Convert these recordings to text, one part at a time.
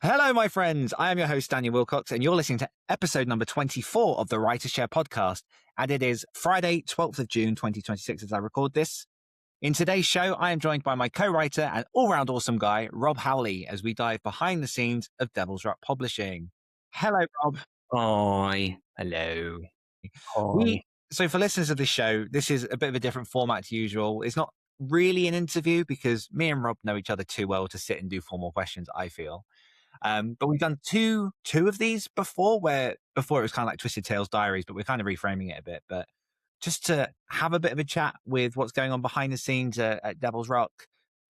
Hello, my friends. I am your host, Daniel Willcocks, and you're listening to episode number 24 of the Writer's Chair podcast. And it is Friday, 12th of June, 2026, as I record this. In today's show, I am joined by my co-writer and all-round awesome guy, Rob Howley, as we dive behind the scenes of Devil's Rock Publishing. Hello, Rob. Hi. Hello. Hi. So for listeners of this show, this is a bit of a different format to usual. It's not really an interview because me and Rob know each other too well to sit and do formal questions, I feel. But we've done two of these before, where before it was kind of like Twisted Tales Diaries, but we're kind of reframing it a bit. But just to have a bit of a chat with what's going on behind the scenes at Devil's Rock,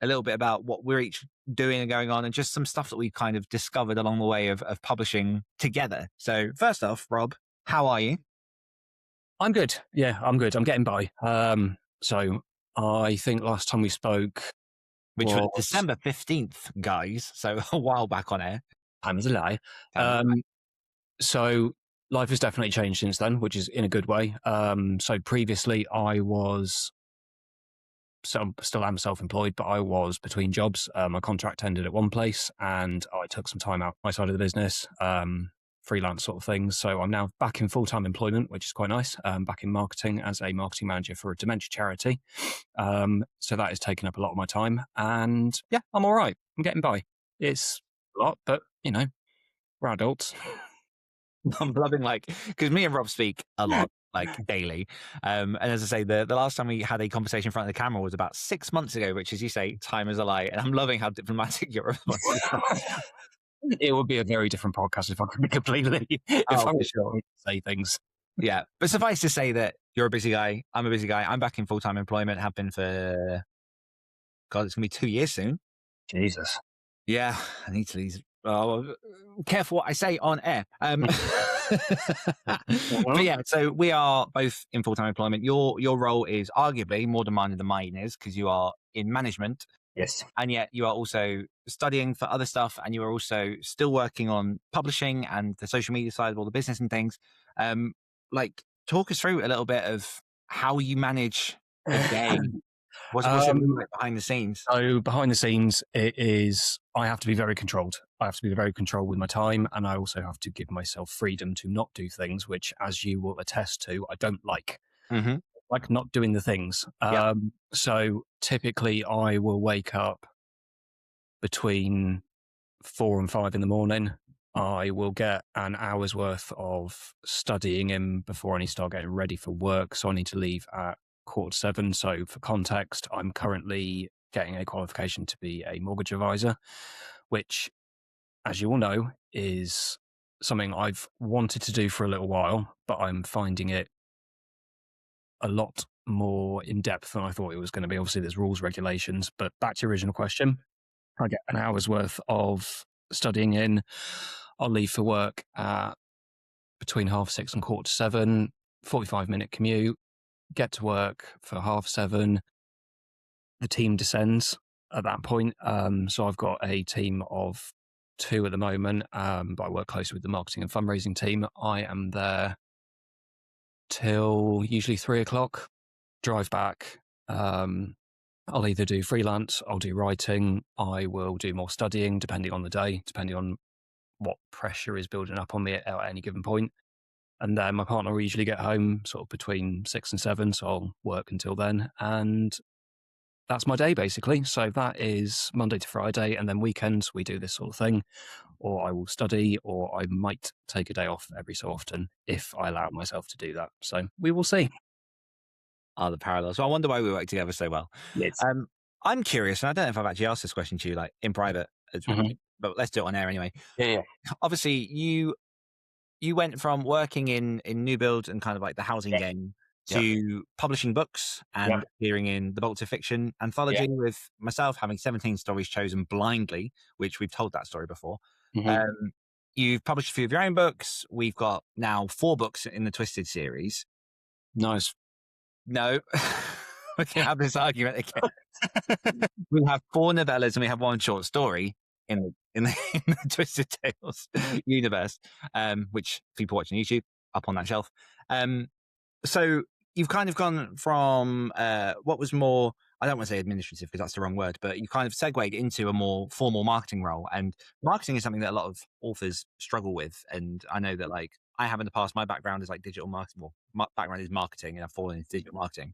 a little bit about what we're each doing and going on, and just some stuff that we've kind of discovered along the way of publishing together. So first off, Rob, how are you? I'm good. Yeah, I'm good. I'm getting by. So I think last time we spoke, which was December 15th, guys. So a while back on air. Time is a lie. So life has definitely changed since then, which is in a good way. So previously still am self-employed, but I was between jobs. My contract ended at one place and I took some time out my side of the business, freelance sort of things. So I'm now back in full-time employment, which is quite nice. Back in marketing as a marketing manager for a dementia charity. So that has taken up a lot of my time, and yeah, I'm all right. I'm getting by. It's a lot, but you know, we're adults. I'm blubbing because me and Rob speak a lot, daily. And as I say, the last time we had a conversation in front of the camera was about 6 months ago, which, as you say, time is a lie. And I'm loving how diplomatic you're. It would be a very different podcast if I could be completely, if I was sure to say things. Yeah. But suffice to say that you're a busy guy. I'm a busy guy. I'm back in full-time employment, have been for, God, it's going to be 2 years soon. Jesus. Yeah. I need to leave. Oh, careful what I say on air. But yeah, so we are both in full-time employment. Your role is arguably more demanding than mine is because you are in management. Yes. And yet you are also studying for other stuff, and you are also still working on publishing and the social media side of all the business and things. Talk us through a little bit of how you manage a day. What's it like behind the scenes? So behind the scenes, I have to be very controlled. I have to be very controlled with my time, and I also have to give myself freedom to not do things, which, as you will attest to, I don't like. Mm-hmm. Like not doing the things. Yep. So typically I will wake up between 4 and 5 in the morning. I will get an hour's worth of studying in before I need to start getting ready for work. So I need to leave at 7:15. So for context, I'm currently getting a qualification to be a mortgage advisor, which, as you all know, is something I've wanted to do for a little while, but I'm finding it a lot more in depth than I thought it was going to be. Obviously, there's rules, regulations, but back to your original question, I get an hour's worth of studying in. I'll leave for work at between 6:30 and 7:15, 45-minute commute, get to work for 7:30. The team descends at that point. So I've got a team of 2 at the moment, but I work closely with the marketing and fundraising team. I am there till usually 3:00, drive back. I'll either do freelance, I'll do writing, I will do more studying depending on the day, depending on what pressure is building up on me at any given point. And then my partner will usually get home sort of between 6 and 7, so I'll work until then. And that's my day basically. So that is Monday to Friday, and then weekends we do this sort of thing. Or I will study, or I might take a day off every so often if I allow myself to do that. So we will see. The parallels. So I wonder why we work together so well. Yes. I'm curious, and I don't know if I've actually asked this question to you in private, but let's do it on air anyway. Yeah. Obviously, you went from working in new build and kind of like the housing game to publishing books and appearing in the Bolts of Fiction anthology with myself, having 17 stories chosen blindly, which we've told that story before. You've published a few of your own books. We've got now 4 books in the Twisted series. Nice. No, we can have this argument again. We have 4 novellas and we have 1 short story in the Twisted Tales universe, which people watching YouTube up on that shelf. So you've kind of gone from what was more, I don't want to say administrative because that's the wrong word, but you kind of segued into a more formal marketing role. And marketing is something that a lot of authors struggle with. And I know that like I have in the past, my background is like digital marketing. Well, my background is marketing and I've fallen into digital marketing.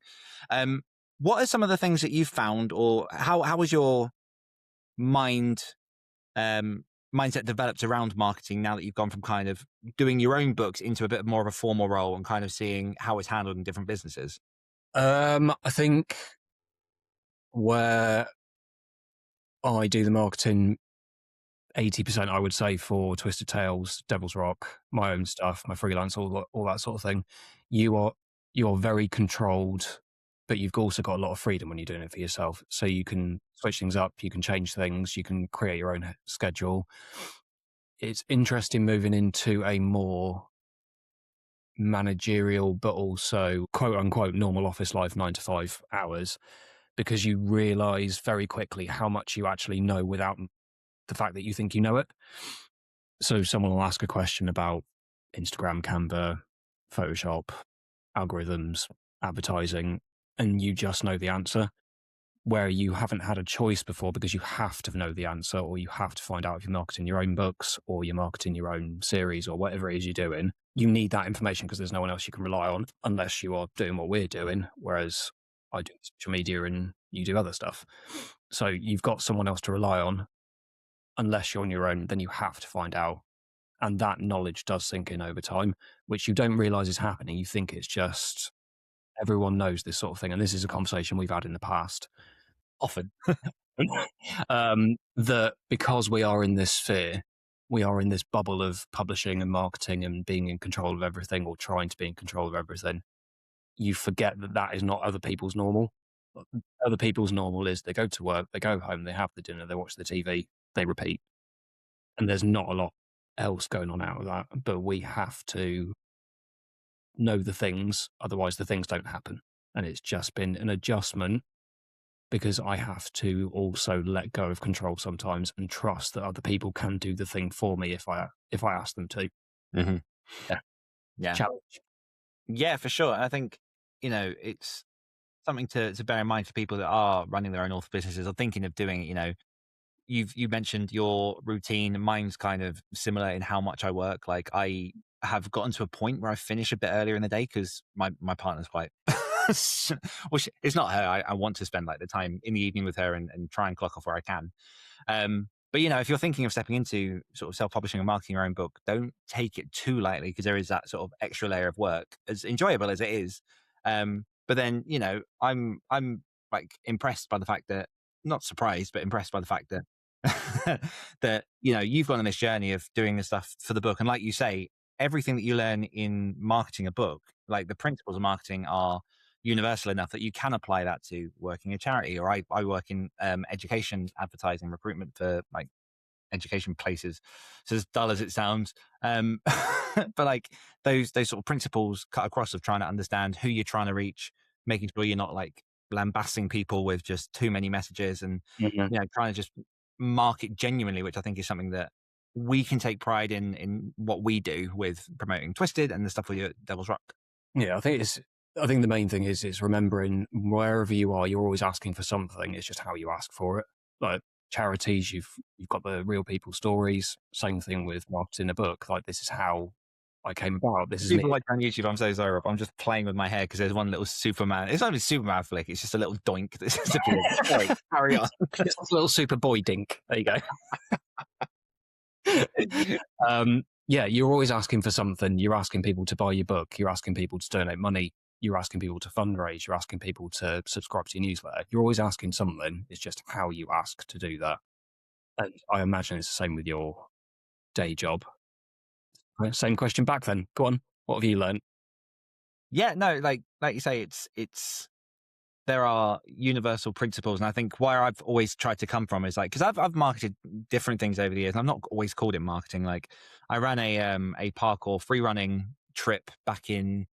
Um, what are some of the things that you've found, or how was your mind mindset developed around marketing now that you've gone from kind of doing your own books into a bit more of a formal role and kind of seeing how it's handled in different businesses? I think where I do the marketing, 80% I would say for Twisted Tales, Devil's Rock, my own stuff, my freelance, all that sort of thing. You are very controlled, but you've also got a lot of freedom when you're doing it for yourself. So you can switch things up, you can change things, you can create your own schedule. It's interesting moving into a more managerial, but also quote unquote normal office life, 9 to 5 hours, because you realize very quickly how much you actually know without the fact that you think you know it. So someone will ask a question about Instagram, Canva, Photoshop, algorithms, advertising, and you just know the answer, where you haven't had a choice before because you have to know the answer, or you have to find out if you're marketing your own books or you're marketing your own series or whatever it is you're doing. You need that information because there's no one else you can rely on unless you are doing what we're doing, whereas I do social media and you do other stuff. So you've got someone else to rely on. Unless you're on your own, then you have to find out. And that knowledge does sink in over time, which you don't realize is happening. You think it's just everyone knows this sort of thing. And this is a conversation we've had in the past. Often. That because we are in this sphere, we are in this bubble of publishing and marketing and being in control of everything, or trying to be in control of everything. You forget that that is not other people's normal. Other people's normal is they go to work, they go home, they have the dinner, they watch the TV, they repeat. And there's not a lot else going on out of that. But we have to know the things, otherwise the things don't happen. And it's just been an adjustment because I have to also let go of control sometimes and trust that other people can do the thing for me if I ask them to. Mm-hmm. Yeah. Yeah. Challenge. Yeah, for sure. I think, it's something to bear in mind for people that are running their own author businesses or thinking of doing it. You mentioned your routine. Mine's kind of similar in how much I work. Like I have gotten to a point where I finish a bit earlier in the day because my partner's quite well, it's not her. I want to spend like the time in the evening with her and try and clock off where I can. But if you're thinking of stepping into sort of self-publishing and marketing your own book, don't take it too lightly because there is that sort of extra layer of work, as enjoyable as it is. But then, I'm like impressed by the fact that, not surprised, but impressed by the fact that that you've gone on this journey of doing this stuff for the book. And like you say, everything that you learn in marketing a book, like the principles of marketing, are universal enough that you can apply that to working a charity. Or I work in education, advertising, recruitment for like education places. So as dull as it sounds, but like those sort of principles cut across of trying to understand who you're trying to reach, making sure you're not like lambasting people with just too many messages, and trying to just market genuinely, which I think is something that we can take pride in what we do with promoting Twisted and the stuff we do at Devil's Rock. Yeah, I think the main thing is remembering wherever you are, you're always asking for something. It's just how you ask for it. Like charities, you've got the real people stories. Same thing with marketing a book. Like this is how I came about. This is me. People like on YouTube, I'm so sorry, Rob. I'm just playing with my hair because there's one little Superman. It's not even a Superman flick. It's just a little doink. That's sorry, carry on. Just a little super boy dink. There you go. Yeah, you're always asking for something. You're asking people to buy your book. You're asking people to donate money. You're asking people to fundraise. You're asking people to subscribe to your newsletter. You're always asking something. It's just how you ask to do that. And I imagine it's the same with your day job. Same question back then. Go on. What have you learned? Yeah, no, like you say, it's there are universal principles, and I think where I've always tried to come from is like, because I've marketed different things over the years, and I've not always called it marketing. Like I ran a parkour free running trip back in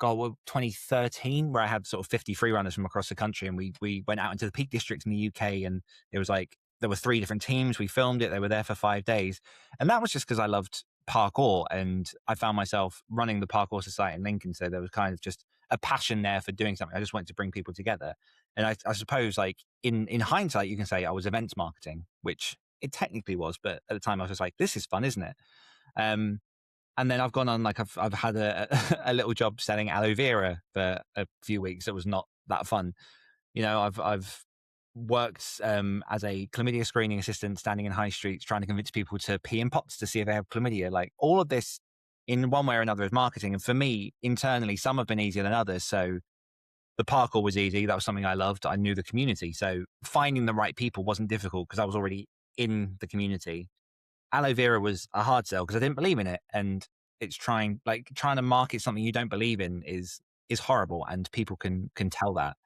2013, where I had sort of 50 free runners from across the country, and we went out into the Peak District in the UK, and it was like there were 3 different teams. We filmed it. They were there for 5 days, and that was just because I loved parkour, and I found myself running the Parkour Society in Lincoln. So there was kind of just a passion there for doing something. I just wanted to bring people together. And I suppose, like, in hindsight, you can say I was events marketing, which it technically was, but at the time I was just like, this is fun, isn't it? Um, and then I've gone on, like, I've had a little job selling aloe vera for a few weeks. It was not that fun. You know, I've worked as a chlamydia screening assistant, standing in high streets, trying to convince people to pee in pots to see if they have chlamydia. Like, all of this, in one way or another, is marketing. And for me, internally, some have been easier than others. So the parkour was easy. That was something I loved. I knew the community. So finding the right people wasn't difficult because I was already in the community. Aloe vera was a hard sell because I didn't believe in it. And it's trying to market something you don't believe in is horrible, and people can tell that.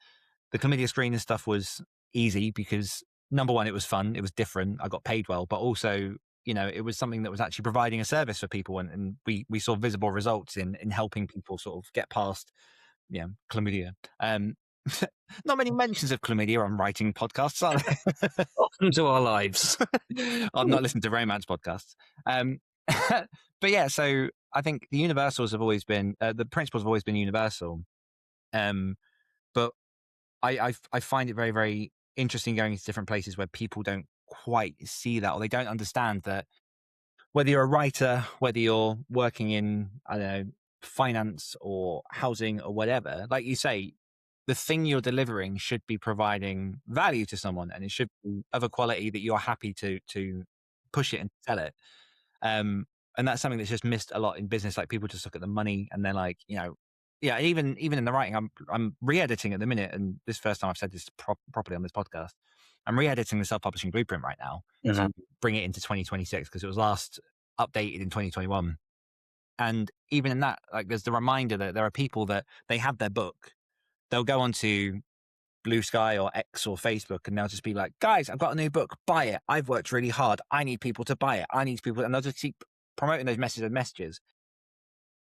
The chlamydia screening stuff was easy because, number one, it was fun, it was different, I got paid well, but also, you know, it was something that was actually providing a service for people, and we saw visible results in helping people sort of get past, you know, chlamydia. Um, not many mentions of chlamydia on writing podcasts, are there? Welcome to our lives. I've not listened to romance podcasts. But yeah, so I think the universals have always been the principles have always been universal. But I find it very, very interesting going into different places where people don't quite see that, or they don't understand that whether you're a writer, whether you're working in, I don't know, finance or housing or whatever, like you say, the thing you're delivering should be providing value to someone, and it should be of a quality that you're happy to push it and sell it. And that's something that's just missed a lot in business. Like, people just look at the money and they're like, you know, yeah. Even in the writing, I'm re-editing at the minute, and this is the first time I've said this properly on this podcast. I'm re-editing the self-publishing blueprint right now to bring it into 2026 because it was last updated in 2021. And even in that, like, there's the reminder that there are people that they have their book, they'll go onto Blue Sky or X or Facebook, and they'll just be like, guys, I've got a new book, buy it. I've worked really hard. I need people to buy it. I need people, and they'll just keep promoting those messages.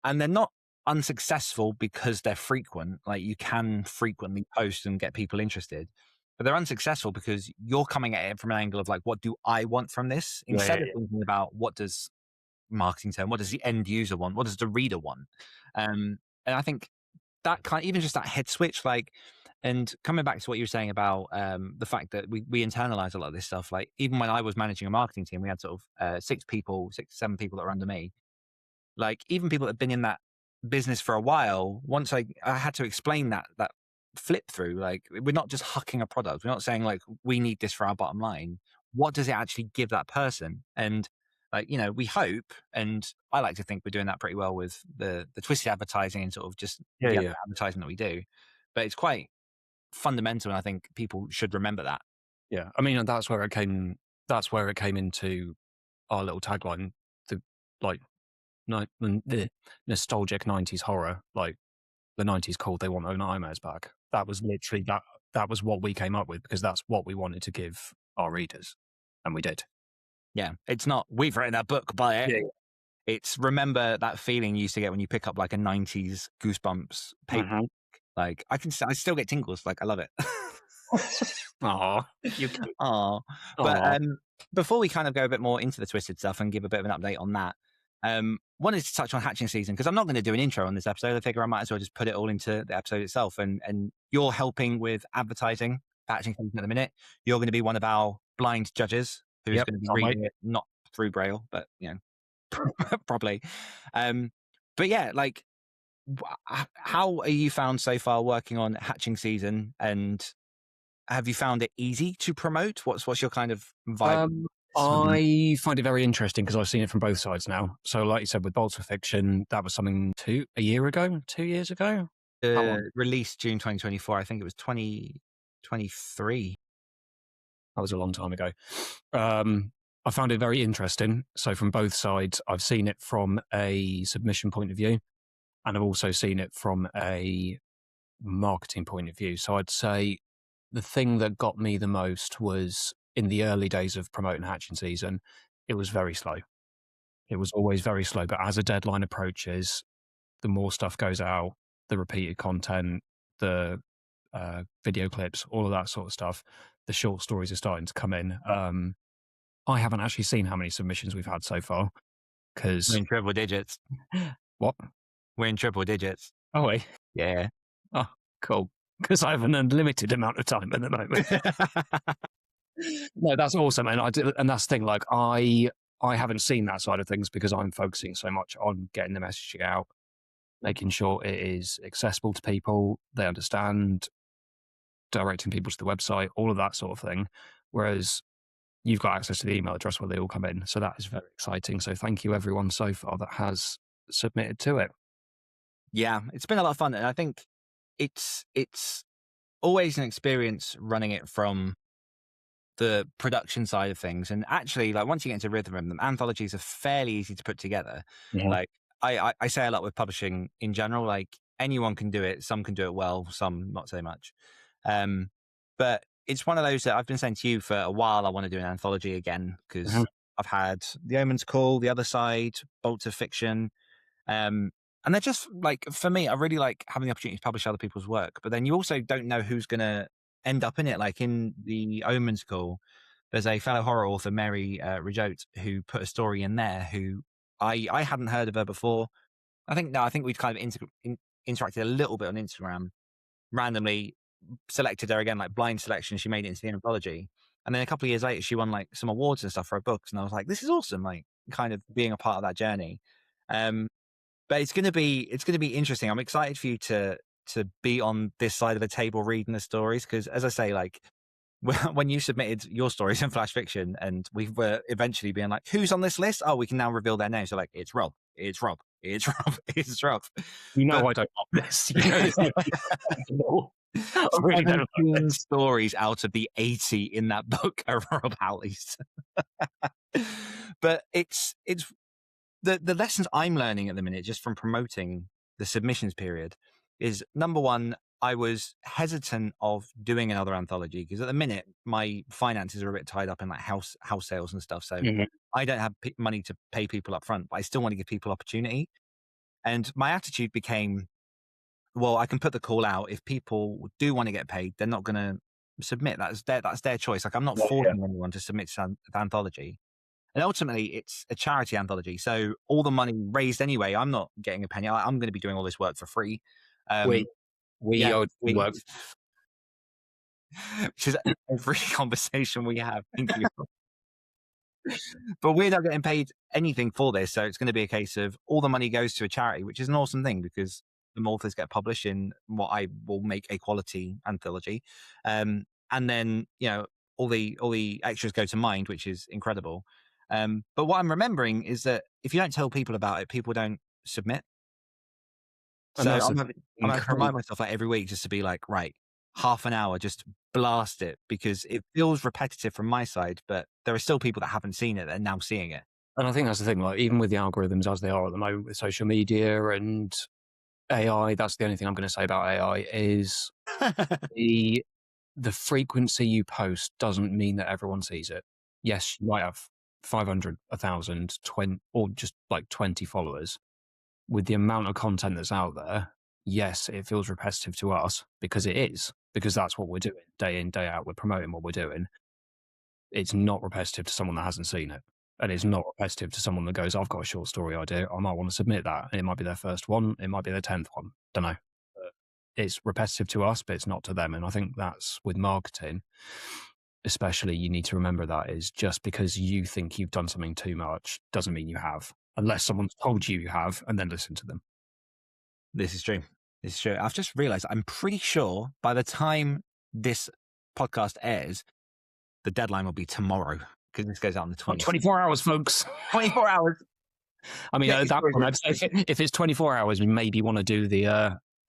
And they're not unsuccessful because they're frequent. Like, you can frequently post and get people interested, but they're unsuccessful because you're coming at it from an angle of like, what do I want from this? Instead of thinking about what does marketing term, what does the end user want? What does the reader want? And I think that even just that head switch, like, and coming back to what you were saying about the fact that we internalize a lot of this stuff. Like, even when I was managing a marketing team, we had sort of 7 people that were under me. Like, even people that have been in that business for a while, once I had to explain that flip through, like, we're not just hucking a product. We're not saying like, we need this for our bottom line. What does it actually give that person? And, like, you know, we hope, and I like to think we're doing that pretty well with the twisted advertising and sort of just the advertising that we do. But it's quite fundamental, and I think people should remember that. Yeah, I mean, and that's where it came. That's where it came into our little tagline, the like, the nostalgic '90s horror, like the '90s called "They Want Their Nightmares Back." That was literally that. That was what we came up with because that's what we wanted to give our readers, and we did. Yeah, it's not we've written a book, buy it. Yeah. It's remember that feeling you used to get when you pick up like a '90s Goosebumps paper. Like, I still get tingles. Like, I love it. Aw, Aw. But before we kind of go a bit more into the twisted stuff and give a bit of an update on that, wanted to touch on hatching season because I'm not going to do an intro on this episode. I figure I might as well just put it all into the episode itself. And you're helping with advertising hatching season at the minute. You're going to be one of our blind judges who's going to be reading it not through Braille, but, you know, probably. But yeah, like, how are you found so far working on hatching season, and have you found it easy to promote? What's your kind of vibe? I find it very interesting because I've seen it from both sides now. So, like you said, with Bolts for Fiction, that was something 2 years ago. Released June 2024. I think it was 2023. That was a long time ago. I found it very interesting. So, from both sides, I've seen it from a submission point of view, and I've also seen it from a marketing point of view. So I'd say the thing that got me the most was in the early days of promoting hatching season, it was very slow. It was always very slow. But as a deadline approaches, the more stuff goes out, the repeated content, the video clips, all of that sort of stuff, the short stories are starting to come in. I haven't actually seen how many submissions we've had so far because we're in triple digits. What? We're in triple digits. Oh, wait. Yeah. Oh, cool. because I have an unlimited amount of time at the moment. No, that's awesome. And and that's the thing, like I haven't seen that side of things because I'm focusing so much on getting the messaging out, making sure it is accessible to people, they understand, directing people to the website, all of that sort of thing. Whereas you've got access to the email address where they all come in. So that is very exciting. So thank you everyone so far that has submitted to it. Yeah, it's been a lot of fun. And I think it's always an experience running it from the production side of things. And actually, like once you get into rhythm of them, anthologies are fairly easy to put together. Yeah. Like I say a lot with publishing in general, like anyone can do it. Some can do it well, some not so much. But it's one of those that I've been saying to you for a while. I want to do an anthology again because I've had The Omen's Call, The Other Side, Bolts of Fiction. And they're just like, for me, I really like having the opportunity to publish other people's work, but then you also don't know who's going to end up in it. Like in The Omen's Call, there's a fellow horror author, Mary Rijote, who put a story in there who I hadn't heard of her before. I think we'd kind of interacted a little bit on Instagram, randomly selected her again, like blind selection. She made it into the anthology. And then a couple of years later, she won like some awards and stuff for her books. And I was like, this is awesome. Like kind of being a part of that journey. But it's going to be interesting. I'm excited for you to be on this side of the table reading the stories because, as I say, like when you submitted your stories in Flash Fiction, and we were eventually being like, "Who's on this list?" Oh, we can now reveal their names. So like, it's Rob, it's Rob, it's Rob, it's Rob. You know, I don't want this. You know, I really don't like 17 this. stories out of the 80 in that book are Rob Howley's. But it's the lessons I'm learning at the minute, just from promoting the submissions period, is number one, I was hesitant of doing another anthology because at the minute my finances are a bit tied up in like house sales and stuff. So I don't have money to pay people up front, but I still want to give people opportunity. And my attitude became, well, I can put the call out. If people do want to get paid, they're not going to submit. That's their choice. Like I'm not forcing anyone to submit to an anthology. And ultimately, it's a charity anthology. So all the money raised anyway, I'm not getting a penny. I'm going to be doing all this work for free. We Yeah, owed work. which is every conversation we have. Thank you. But we're not getting paid anything for this. So it's going to be a case of all the money goes to a charity, which is an awesome thing because the authors get published in what I will make a quality anthology. And then, you know, all the extras go to Mind, which is incredible. But what I'm remembering is that if you don't tell people about it, people don't submit. So I'm having to remind myself like every week just to be like, right, half an hour, just blast it because it feels repetitive from my side, but there are still people that haven't seen it and now seeing it. And I think that's the thing, like even with the algorithms as they are at the moment with social media and AI, that's the only thing I'm going to say about AI is the frequency you post doesn't mean that everyone sees it. Yes, you might have 500, 1,000, 20, or just like 20 followers. With the amount of content that's out there, yes, it feels repetitive to us because it is, because that's what we're doing day in, day out. We're promoting what we're doing. It's not repetitive to someone that hasn't seen it. And it's not repetitive to someone that goes, I've got a short story idea. I might want to submit that. And it might be their first one. It might be their 10th one. Don't know. It's repetitive to us, but it's not to them. And I think that's with marketing, especially, you need to remember that is just because you think you've done something too much doesn't mean you have, unless someone's told you have, and then listen to them. This is true. This is true. I've just realized I'm pretty sure by the time this podcast airs, the deadline will be tomorrow because this goes out on the 20th. 24 hours, folks. 24 hours. I mean, at that point, I'd say if it's 24 hours, we maybe want to do the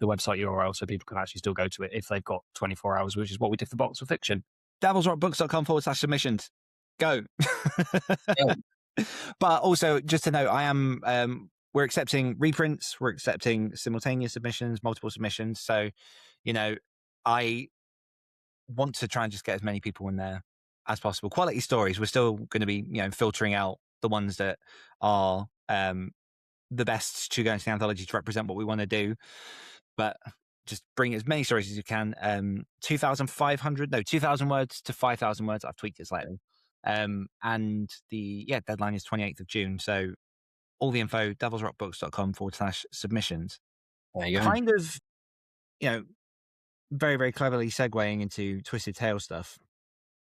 website URL so people can actually still go to it if they've got 24 hours, which is what we did for Box of Fiction. devilsrockbooks.com/submissions. Go. But also, just to note, I am, we're accepting reprints, we're accepting simultaneous submissions, multiple submissions. So, you know, I want to try and just get as many people in there as possible. Quality stories, we're still going to be, you know, filtering out the ones that are the best to go into the anthology to represent what we want to do. But just bring as many stories as you can. 2,000 words to 5,000 words. I've tweaked it slightly. And the deadline is 28th of June. So all the info, devilsrockbooks.com/submissions. There you go. Kind of, you know, very, very cleverly segueing into Twisted Tail stuff.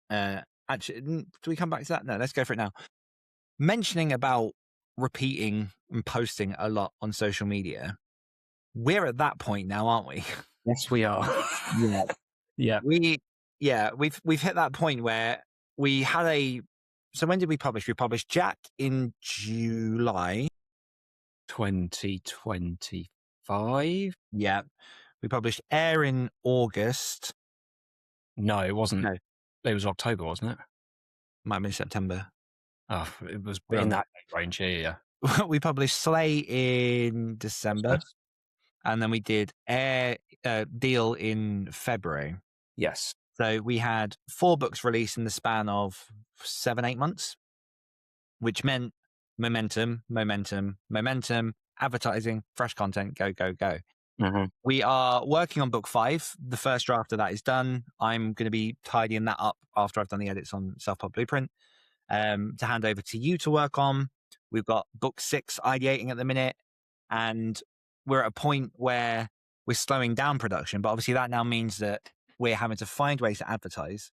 Actually, do we come back to that? No, let's go for it now. Mentioning about repeating and posting a lot on social media. We're at that point now, aren't we? Yes, we are. Yeah. Yeah. We've hit that point where we had a. So when did we publish? We published Jack in July. 2025? Yeah. We published Air in August. No, it wasn't. No, It was October, wasn't it? might have been September. Oh, it was Well, in that range. Yeah. we published Slay in December, and then we did Air Deal in February. Yes. So we had 4 books released in the span of 7-8 months, which meant momentum, advertising, fresh content, go, go, go. Mm-hmm. We are working on book 5. The first draft of that is done. I'm going to be tidying that up after I've done the edits on Self-Pub Blueprint to hand over to you to work on. We've got book 6 ideating at the minute, and we're at a point where we're slowing down production, but obviously that now means that we're having to find ways to advertise.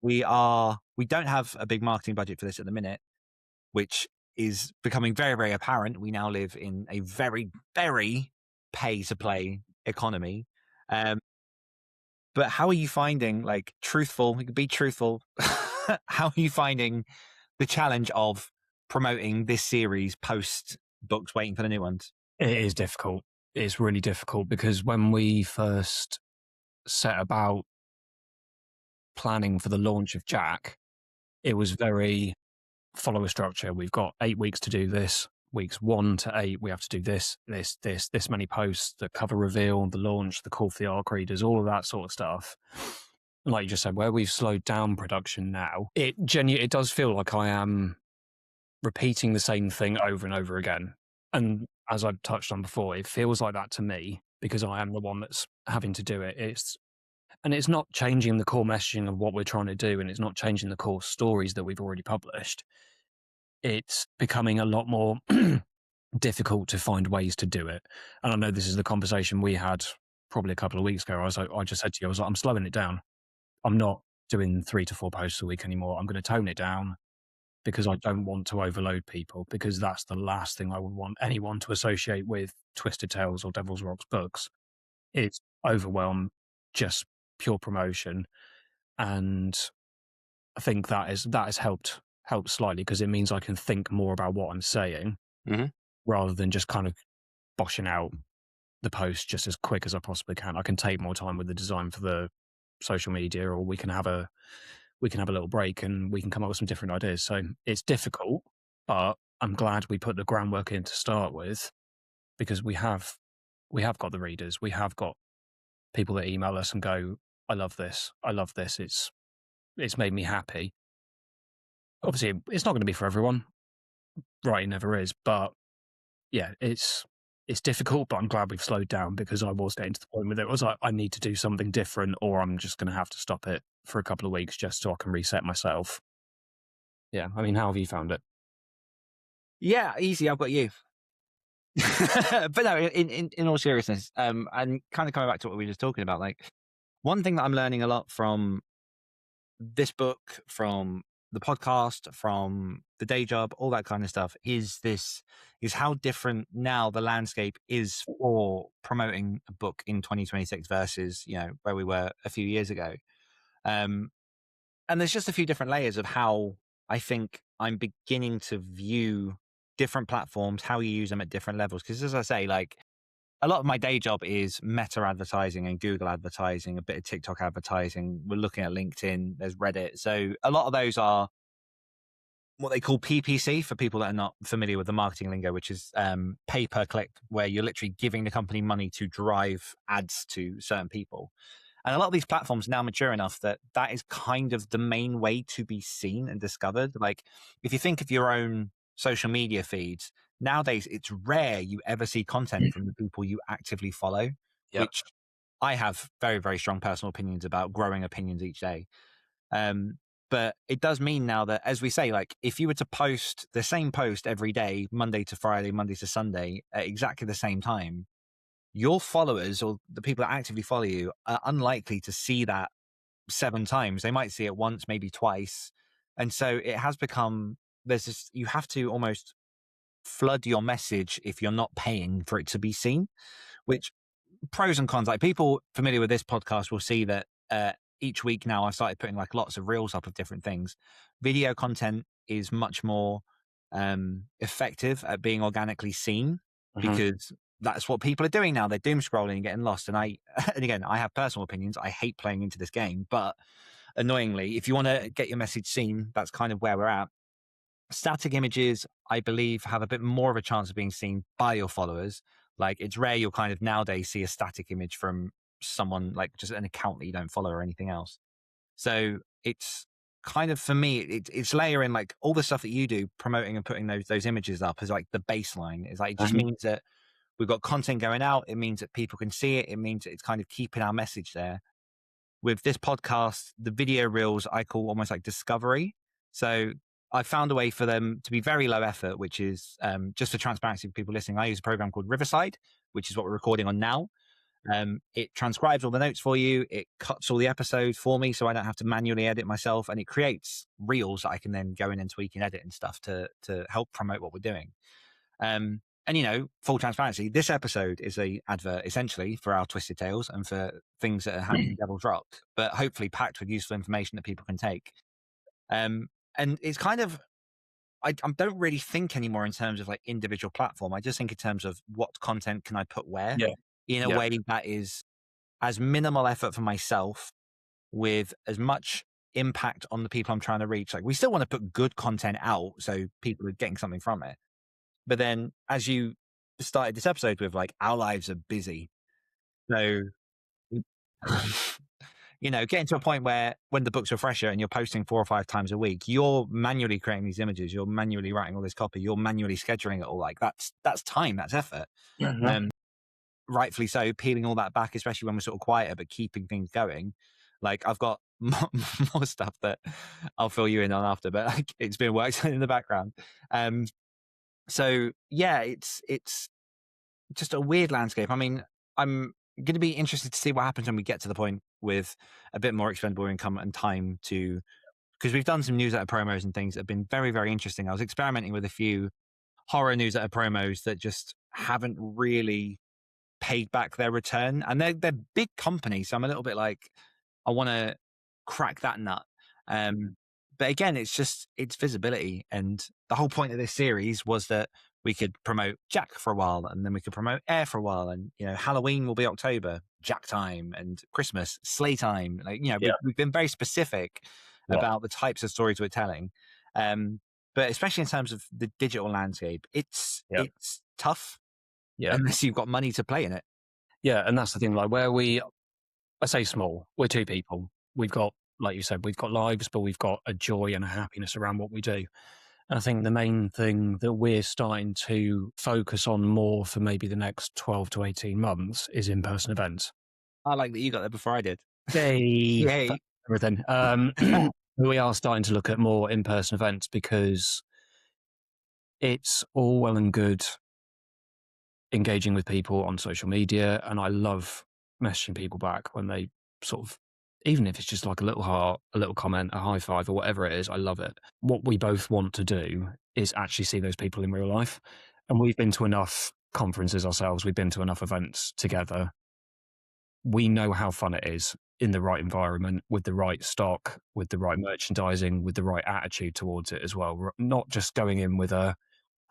We don't have a big marketing budget for this at the minute, which is becoming very, very apparent. We now live in a very, very pay-to-play economy. But how are you finding, like, truthful, you can be truthful, how are you finding the challenge of promoting this series post books waiting for the new ones? It is difficult. It's really difficult because when we first set about planning for the launch of Jack, it was very follow a structure. We've got 8 weeks to do this. Weeks 1 to 8, we have to do this many posts, the cover reveal, the launch, the call for the ARC readers, all of that sort of stuff. Like you just said, where we've slowed down production now, it does feel like I am repeating the same thing over and over again. And as I've touched on before, it feels like that to me because I am the one that's having to do it. It's not changing the core messaging of what we're trying to do, and it's not changing the core stories that we've already published. It's becoming a lot more difficult to find ways to do it. And I know this is the conversation we had probably a couple of weeks ago. I just said to you, I was like, I'm slowing it down. I'm not doing 3 to 4 posts a week anymore. I'm going to tone it down because I don't want to overload people, because that's the last thing I would want anyone to associate with Twisted Tales or Devil's Rocks books. It's overwhelm, just pure promotion. And I think that has helped slightly because it means I can think more about what I'm saying rather than just kind of boshing out the post just as quick as I possibly can. I can take more time with the design for the social media, or we can have a little break and we can come up with some different ideas. So it's difficult, but I'm glad we put the groundwork in to start with, because we have got the readers. We have got people that email us and go, I love this. It's made me happy. Obviously, it's not going to be for everyone. Right, it never is. But yeah, it's difficult, but I'm glad we've slowed down, because I was getting to the point where it was like, I need to do something different, or I'm just going to have to stop it for a couple of weeks just so I can reset myself. Yeah, I mean, how have you found it? Yeah, easy. I've got you. But no, in all seriousness, and kind of coming back to what we were just talking about, like, one thing that I'm learning a lot from this book, from the podcast, from the day job, all that kind of stuff, is how different now the landscape is for promoting a book in 2026 versus, where we were a few years ago. And there's just a few different layers of how I think I'm beginning to view different platforms, how you use them at different levels. Because as I say, like, a lot of my day job is Meta advertising and Google advertising, a bit of TikTok advertising. We're looking at LinkedIn, there's Reddit. So a lot of those are what they call PPC, for people that are not familiar with the marketing lingo, which is pay per click, where you're literally giving the company money to drive ads to certain people. And a lot of these platforms are now mature enough that is kind of the main way to be seen and discovered. Like, if you think of your own social media feeds, nowadays it's rare you ever see content from the people you actively follow, which I have very, very strong personal opinions about, growing opinions each day. But it does mean now that, as we say, like, if you were to post the same post every day, Monday to Friday, Monday to Sunday, at exactly the same time, your followers or the people that actively follow you are unlikely to see that 7 times. They might see it once, maybe twice. And so it has become, there's this, you have to almost flood your message if you're not paying for it to be seen, which pros and cons, like people familiar with this podcast will see that each week now I've started putting like lots of reels up of different things. Video content is much more effective at being organically seen because that's what people are doing now. They're doom scrolling and getting lost. And and again, I have personal opinions. I hate playing into this game, but annoyingly, if you want to get your message seen, that's kind of where we're at. Static images, I believe, have a bit more of a chance of being seen by your followers. Like it's rare you'll kind of nowadays see a static image from someone, like just an account that you don't follow or anything else. So it's kind of, for me, it's layering like all the stuff that you do, promoting and putting those images up as like the baseline. It's like, it just means that we've got content going out. It means that people can see it. It means that it's kind of keeping our message there. With this podcast, the video reels I call almost like discovery. So I found a way for them to be very low effort, which is just for transparency for people listening. I use a program called Riverside, which is what we're recording on now. It transcribes all the notes for you. It cuts all the episodes for me, so I don't have to manually edit myself, and it creates reels that I can then go in and tweak and edit and stuff to help promote what we're doing. And full transparency, this episode is a advert essentially for our Twisted Tales and for things that are happening in Devil's Rock, but hopefully packed with useful information that people can take. And it's kind of, I don't really think anymore in terms of like individual platform. I just think in terms of what content can I put where in a way that is as minimal effort for myself with as much impact on the people I'm trying to reach. Like we still want to put good content out so people are getting something from it. But then as you started this episode with, like, our lives are busy. So, getting to a point where when the books are fresher and you're posting 4 or 5 times a week, you're manually creating these images, you're manually writing all this copy, you're manually scheduling it all. Like that's time, that's effort. Rightfully so, peeling all that back, especially when we're sort of quieter, but keeping things going. Like I've got more stuff that I'll fill you in on after, but like, it's been worked in the background. So yeah, it's just a weird landscape. I mean, I'm going to be interested to see what happens when we get to the point with a bit more expendable income and time to, because we've done some newsletter promos and things that have been very, very interesting. I was experimenting with a few horror newsletter promos that just haven't really paid back their return, and they're big companies. So I'm a little bit like, I want to crack that nut. But again, it's visibility. And the whole point of this series was that we could promote Jack for a while, and then we could promote Air for a while. And, Halloween will be October, Jack time, and Christmas, sleigh time. Like, we've been very specific about the types of stories we're telling. But especially in terms of the digital landscape, it's tough unless you've got money to play in it. Yeah. And that's the thing, like I say small, we're 2 people. We've got, like you said, we've got lives, but we've got a joy and a happiness around what we do. And I think the main thing that we're starting to focus on more for maybe the next 12 to 18 months is in-person events. I like that you got there before I did. Yay. Everything. We are starting to look at more in-person events because it's all well and good engaging with people on social media. And I love messaging people back when they sort of, even if it's just like a little heart, a little comment, a high five, or whatever it is, I love it. What we both want to do is actually see those people in real life. And we've been to enough conferences ourselves. We've been to enough events together. We know how fun it is in the right environment, with the right stock, with the right merchandising, with the right attitude towards it as well. Not just going in with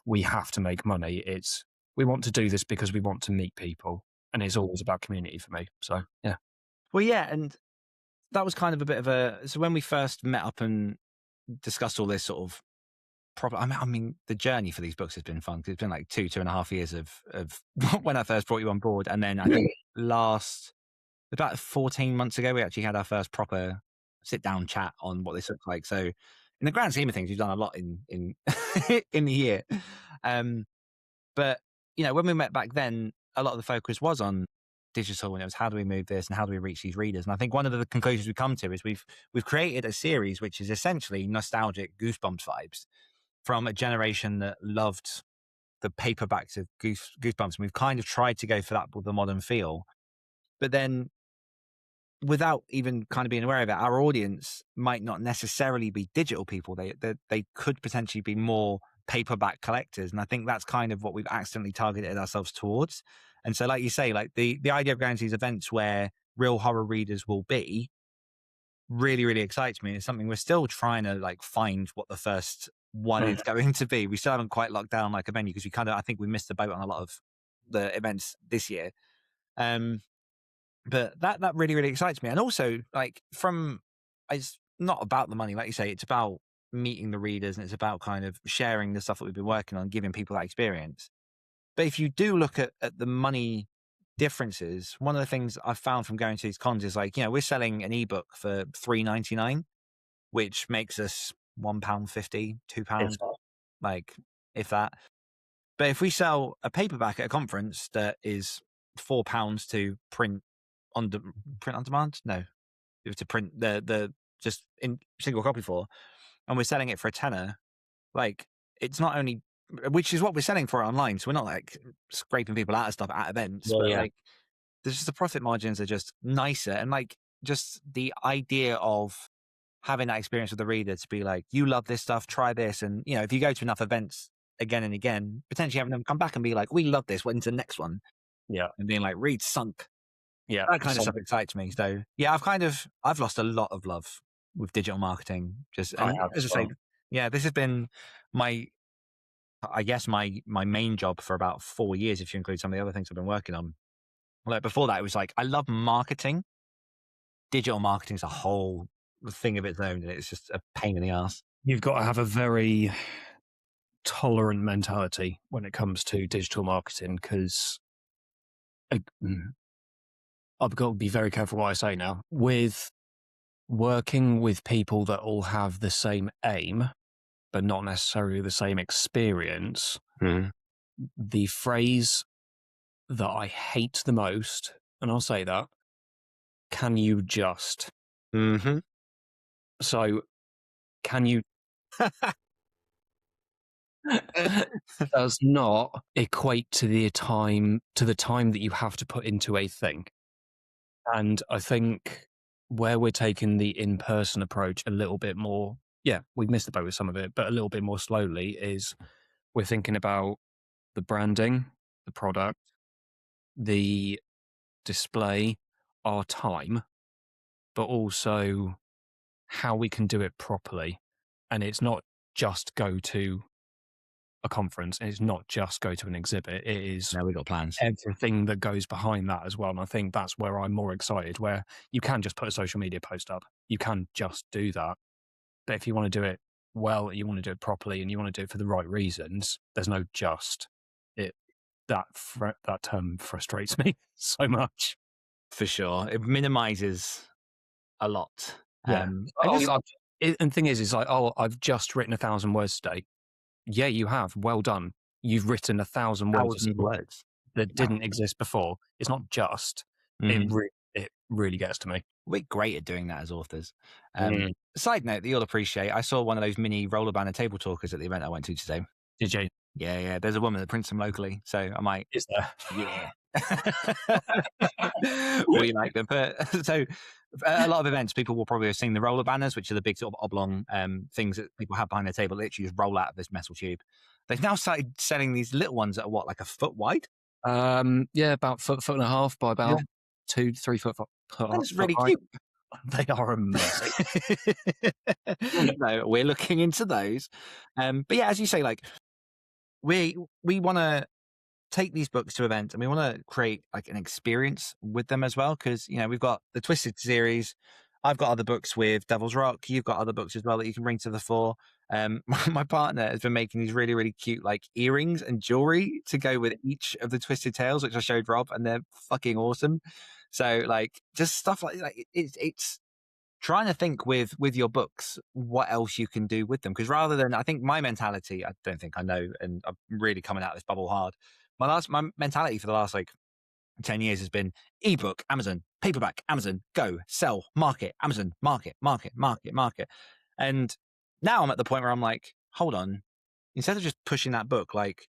we have to make money. It's, we want to do this because we want to meet people. And it's always about community for me. So, yeah. Well, yeah. And that was kind of a bit of so when we first met up and discussed all this sort of proper, I mean, the journey for these books has been fun because it's been like 2.5 years of when I first brought you on board. And then I think about 14 months ago, we actually had our first proper sit down chat on what this looks like. So in the grand scheme of things, we've done a lot in in the year. But, when we met back then, a lot of the focus was on digital, and it was how do we move this and how do we reach these readers. And I think one of the conclusions we come to is we've created a series which is essentially nostalgic Goosebumps vibes from a generation that loved the paperbacks of Goosebumps, and we've kind of tried to go for that with the modern feel. But then, without even kind of being aware of it, our audience might not necessarily be digital people. They could potentially be more paperback collectors, and I think that's kind of what we've accidentally targeted ourselves towards. And so, like you say, like the idea of going to these events where real horror readers will be really, really excites me. It's something we're still trying to like find what the first one is going to be. We still haven't quite locked down like a venue because we kind of, I think we missed the boat on a lot of the events this year. But that really, really excites me. And also, like, it's not about the money, like you say, it's about meeting the readers, and it's about kind of sharing the stuff that we've been working on, giving people that experience. But if you do look at the money differences, one of the things I've found from going to these cons is like, we're selling an ebook for $3.99, which makes us £1.50, £2, like, if that. But if we sell a paperback at a conference that is £4 to print on demand, no, to print the just in single copy for, and we're selling it for a tenner, like, it's not only, which is what we're selling for online, so we're not like scraping people out of stuff at events, but like, there's just the profit margins are just nicer, and like just the idea of having that experience with the reader to be like, you love this stuff, try this, and if you go to enough events again and again, potentially having them come back and be like, we love this, when's the next one? And being like, read sunk. That kind of stuff excites me. So yeah, I've lost a lot of love with digital marketing. Just, and as I say, this has been I guess my main job for about 4 years, if you include some of the other things I've been working on. Like before that, it was like, I love marketing. Digital marketing is a whole thing of its own, and it's just a pain in the ass. You've got to have a very tolerant mentality when it comes to digital marketing, because I've got to be very careful what I say now. With working with people that all have the same aim, but not necessarily the same experience, the phrase that I hate the most, and I'll say that, can you just? So, can you does not equate to the time that you have to put into a thing. And I think where we're taking the in-person approach a little bit more, we've missed the boat with some of it, but a little bit more slowly, is we're thinking about the branding, the product, the display, our time, but also how we can do it properly. And it's not just go to a conference, and it's not just go to an exhibit. It is Now we got plans. Everything that goes behind that as well. And I think that's where I'm more excited, where you can just put a social media post up. You can just do that. But if you want to do it well, you want to do it properly, and you want to do it for the right reasons, there's no just. That term frustrates me so much. For sure. It minimizes a lot. And the thing is like, I've just written 1,000 words today. Yeah, you have. Well done. You've written 1,000 words that didn't exist before. It's not just. It really gets to me. We're great at doing that as authors. Side note that you'll appreciate, I saw one of those mini roller banner table talkers at the event I went to today. Did you? Yeah. There's a woman that prints them locally, so I might. Is there? Yeah. Really like them. But so a lot of events, people will probably have seen the roller banners, which are the big sort of oblong things that people have behind their table, literally just roll out of this metal tube. They've now started selling these little ones that are like a foot wide? About foot and a half by about 2 to 3 foot. That's really cute. They are amazing. No, we're looking into those. But yeah, as you say, like we want to take these books to events, and we want to create like an experience with them as well, because we've got the Twisted series. I've got other books with Devil's Rock. You've got other books as well that you can bring to the fore. My partner has been making these really, really cute like earrings and jewelry to go with each of the Twisted Tales, which I showed Rob, and they're fucking awesome. So like just stuff like it's trying to think with your books what else you can do with them, because rather than, I think my mentality, I don't think I know, and I'm really coming out of this bubble hard. My mentality for the last like 10 years has been ebook, Amazon, paperback, Amazon, go, sell, market, Amazon, market. And now I'm at the point where I'm like, hold on, instead of just pushing that book, like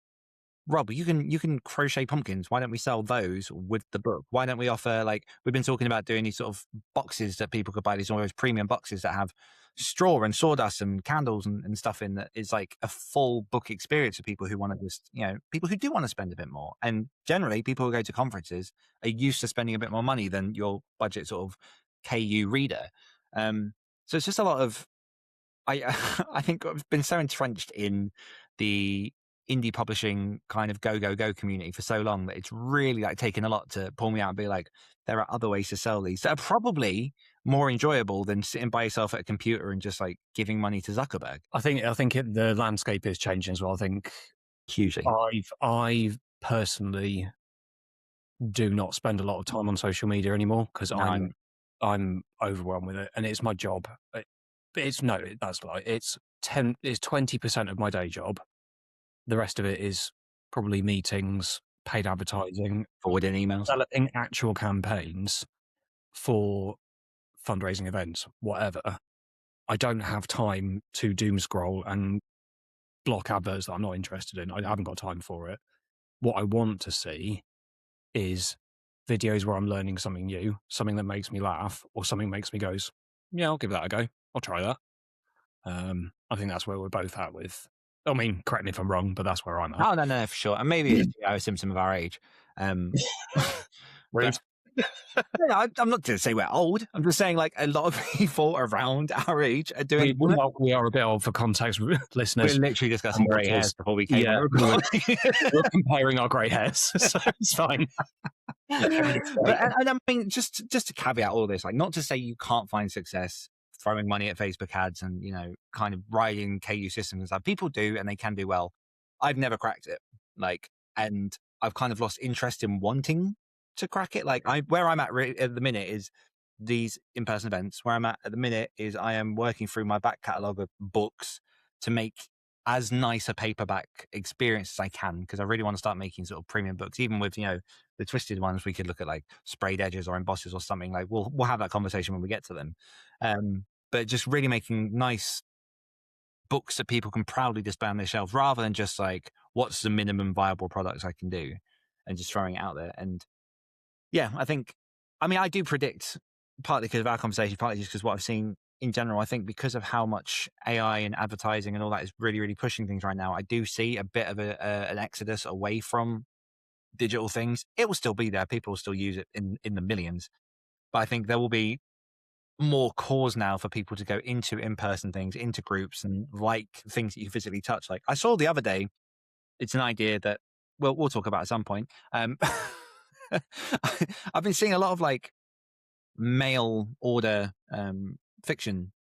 Rob, you can crochet pumpkins. Why don't we sell those with the book? Why don't we offer, like, we've been talking about doing these sort of boxes that people could buy, these almost premium boxes that have straw and sawdust and candles and stuff in, that is like a full book experience for people who want to just, people who do want to spend a bit more. And generally, people who go to conferences are used to spending a bit more money than your budget sort of KU reader. So it's just a lot of, I I think I've been so entrenched in the indie publishing kind of go community for so long that it's really like taken a lot to pull me out and be like, there are other ways to sell these that are probably more enjoyable than sitting by yourself at a computer and just like giving money to Zuckerberg. I think the landscape is changing as well. I think Hugely. I personally do not spend a lot of time on social media anymore because No, I'm overwhelmed with it, and it's my job. It's 20% of my day job. The rest of it is probably meetings, paid advertising, forwarding emails. developing actual campaigns for fundraising events, whatever. I don't have time to doom scroll and block adverts that I'm not interested in. I haven't got time for it. What I want to see is videos where I'm learning something new, something that makes me laugh, or something makes me goes, yeah, I'll give that a go. I'll try that. I think that's where we're both at with. I mean, correct me if I'm wrong, but that's where I'm at. Oh, no, for sure. And maybe it's a symptom of our age. Rude. I'm not going to say we're old. I'm just saying, like, a lot of people around our age are doing. We are a bit old for context, listeners. We're literally discussing grey hairs before we came on. We're comparing our grey hairs, so it's fine. And I mean, just to caveat all this, like, not to say you can't find success throwing money at Facebook ads and, kind of riding KU systems and stuff. People do, and they can do well. I've never cracked it, and I've kind of lost interest in wanting to crack it. Where I'm at at the minute is these in-person events. Where I'm at the minute is I am working through my back catalogue of books to make as nice a paperback experience as I can, because I really want to start making sort of premium books, even with, the twisted ones. We could look at like sprayed edges or embosses or something. Like we'll have that conversation when we get to them. But just really making nice books that people can proudly display on their shelves, rather than just like, what's the minimum viable products I can do, and just throwing it out there. And yeah, I do predict, partly because of our conversation, partly just because what I've seen in general, I think because of how much AI and advertising and all that is really, really pushing things right now, I do see a bit of an exodus away from digital things. It will still be there. People will still use it in the millions. But I think there will be more cause now for people to go into in-person things, into groups, and like things that you physically touch. Like I saw the other day, it's an idea that we'll talk about at some point. I've been seeing a lot of like mail order fiction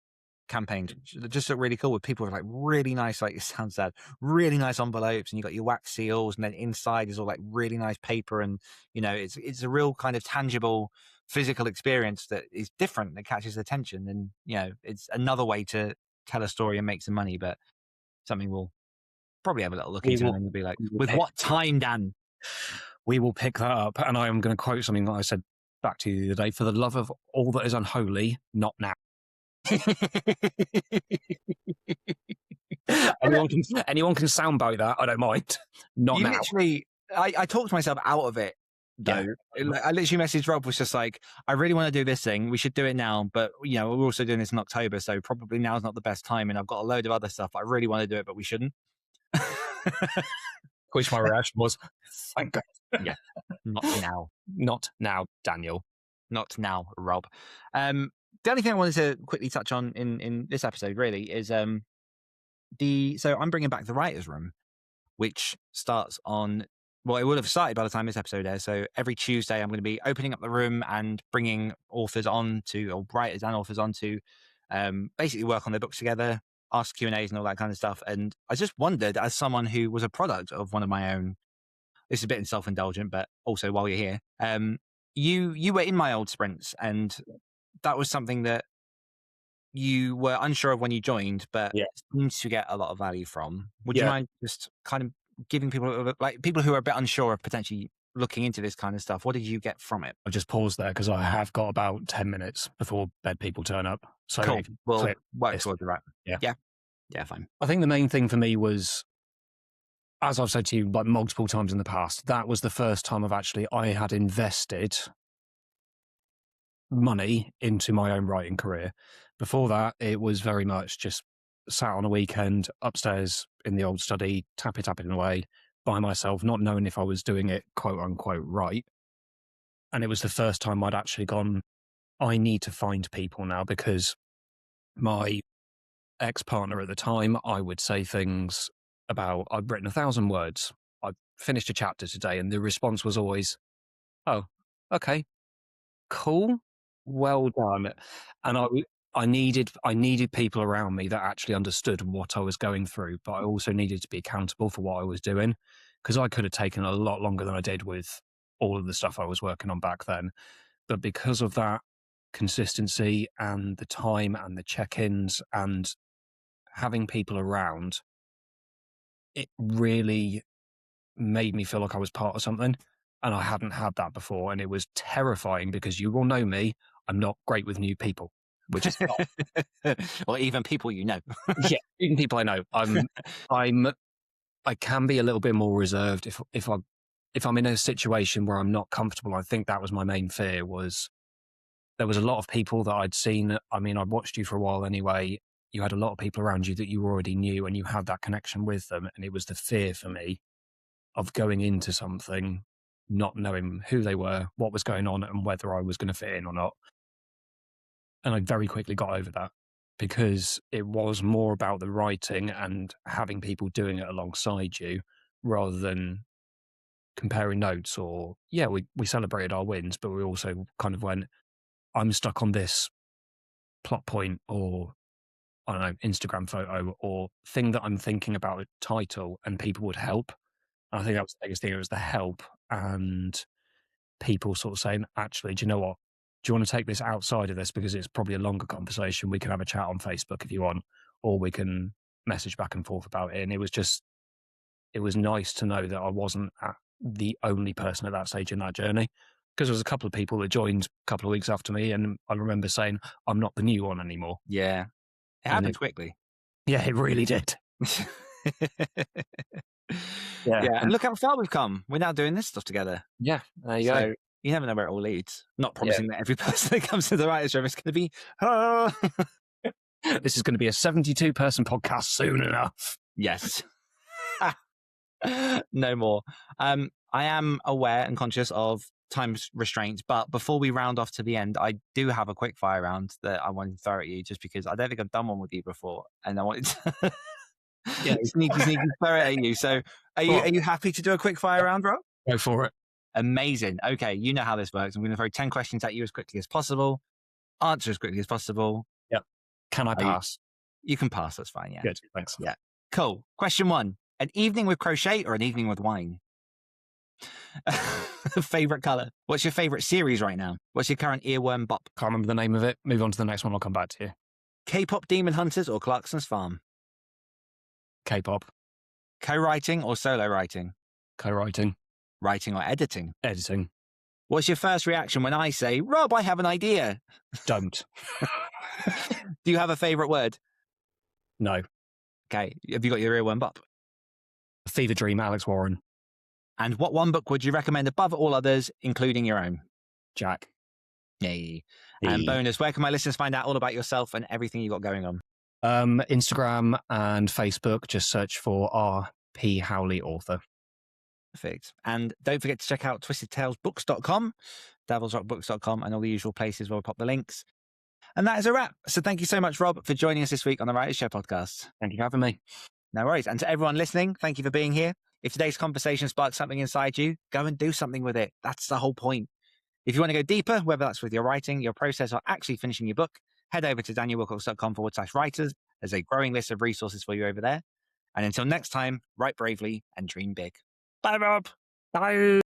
campaigns that just look really cool, with people with like really nice, like, it sounds sad, really nice envelopes, and you got your wax seals, and then inside is all like really nice paper, and it's a real kind of tangible physical experience that is different, that catches attention, and it's another way to tell a story and make some money. But something we'll probably have a little look into, and we'll be like, with what time, Dan? We will pick that up, and I am going to quote something that I said back to you the other day: for the love of all that is unholy, not now. anyone can soundbite that. I don't mind. Not now. Literally, I talked myself out of it, though. Yeah. I literally messaged Rob, was just like, I really want to do this thing. We should do it now, but we're also doing this in October, so probably now's not the best time. And I've got a load of other stuff. I really want to do it, but we shouldn't. Which my reaction was, thank God. Yeah, not now. Not now, Daniel. Not now, Rob. The only thing I wanted to quickly touch on in this episode really is so I'm bringing back the writers' room, which starts on, well, it would have started by the time this episode airs. So every Tuesday I'm going to be opening up the room and bringing authors on to, or writers and authors on to, basically work on their books together, ask Q&As and all that kind of stuff. And I just wondered, as someone who was a product of one of my own, this is a bit self-indulgent, but also while you're here, you were in my old sprints, and that was something that you were unsure of when you joined, but seems to get a lot of value from. Would you mind just kind of giving people, like people who are a bit unsure of potentially looking into this kind of stuff, what did you get from it? I'll just pause there because I have got about 10 minutes before bed people turn up. So cool. We'll work towards that. Yeah, fine. I think the main thing for me was as I've said to you like multiple times in the past, that was the first time I had invested money into my own writing career. Before that, it was very much just sat on a weekend upstairs in the old study, tapping away by myself, not knowing if I was doing it quote unquote right. And it was the first time I'd actually gone, I need to find people now, because my ex-partner at the time, I would say things about, I've written 1,000 words. I've finished a chapter today. And the response was always, oh, okay, cool, well done. And I needed people around me that actually understood what I was going through, but I also needed to be accountable for what I was doing, because I could have taken a lot longer than I did with all of the stuff I was working on back then. But because of that consistency and the time and the check-ins and having people around, it really made me feel like I was part of something. And I hadn't had that before. And it was terrifying, because you will know me, I'm not great with new people, which is not. Or even people you know. Yeah, even people I know. I can be a little bit more reserved if I'm in a situation where I'm not comfortable. I think that was my main fear. Was there was a lot of people that I'd seen. I mean, I'd watched you for a while anyway. You had a lot of people around you that you already knew, and you had that connection with them. And it was the fear for me of going into something, not knowing who they were, what was going on, and whether I was going to fit in or not. And I very quickly got over that, because it was more about the writing and having people doing it alongside you, rather than comparing notes. Or, yeah, we celebrated our wins, but we also kind of went, I'm stuck on this plot point, or I don't know, Instagram photo or thing that I'm thinking about a title, and people would help. And I think that was the biggest thing. It was the help, and people sort of saying, actually, do you know what? Do you want to take this outside of this? Because it's probably a longer conversation. We can have a chat on Facebook if you want, or we can message back and forth about it. And it was nice to know that I wasn't the only person at that stage in that journey, because there was a couple of people that joined a couple of weeks after me. And I remember saying, I'm not the new one anymore. Yeah. It happened quickly. Yeah, it really did. Yeah. And look how far we've come. We're now doing this stuff together. Yeah, there you go. You never know where it all leads. Not promising that every person that comes to the writer's room is going to be, oh. This is going to be a 72-person podcast soon enough. Yes. No more. I am aware and conscious of time restraints, but before we round off to the end, I do have a quick fire round that I wanted to throw at you, just because I don't think I've done one with you before, and I wanted to sneaky throw it at you. So are you happy to do a quick fire round, Rob? Go for it. Amazing. Okay, you know how this works. I'm going to throw 10 questions at you as quickly as possible. Answer as quickly as possible. Yep. Can I pass? You can pass. That's fine. Yeah. Good. Thanks. Yeah. Cool. Question 1. An evening with crochet or an evening with wine? Favorite color? What's your favorite series right now? What's your current earworm bop? Can't remember the name of it. Move on to the next one. I'll come back to you. K-pop Demon Hunters or Clarkson's Farm? K-pop. Co-writing or solo writing? Co-writing. Writing or editing? Editing. What's your first reaction when I say, Rob, I have an idea? Don't. Do you have a favorite word? No. Okay. Have you got your earworm bop? Fever Dream, Alex Warren. And what one book would you recommend above all others, including your own? Jack. Yay. And bonus, where can my listeners find out all about yourself and everything you got going on? Instagram and Facebook. Just search for R.P. Howley author. Perfect. And don't forget to check out twistedtalesbooks.com, devilsrockbooks.com, and all the usual places where we pop the links. And that is a wrap. So thank you so much, Rob, for joining us this week on the Writers' Show podcast. Thank you for having me. No worries. And to everyone listening, thank you for being here. If today's conversation sparked something inside you, go and do something with it. That's the whole point. If you want to go deeper, whether that's with your writing, your process, or actually finishing your book, head over to danielwillcocks.com/writers. There's a growing list of resources for you over there. And until next time, write bravely and dream big. Bye, Rob. Bye.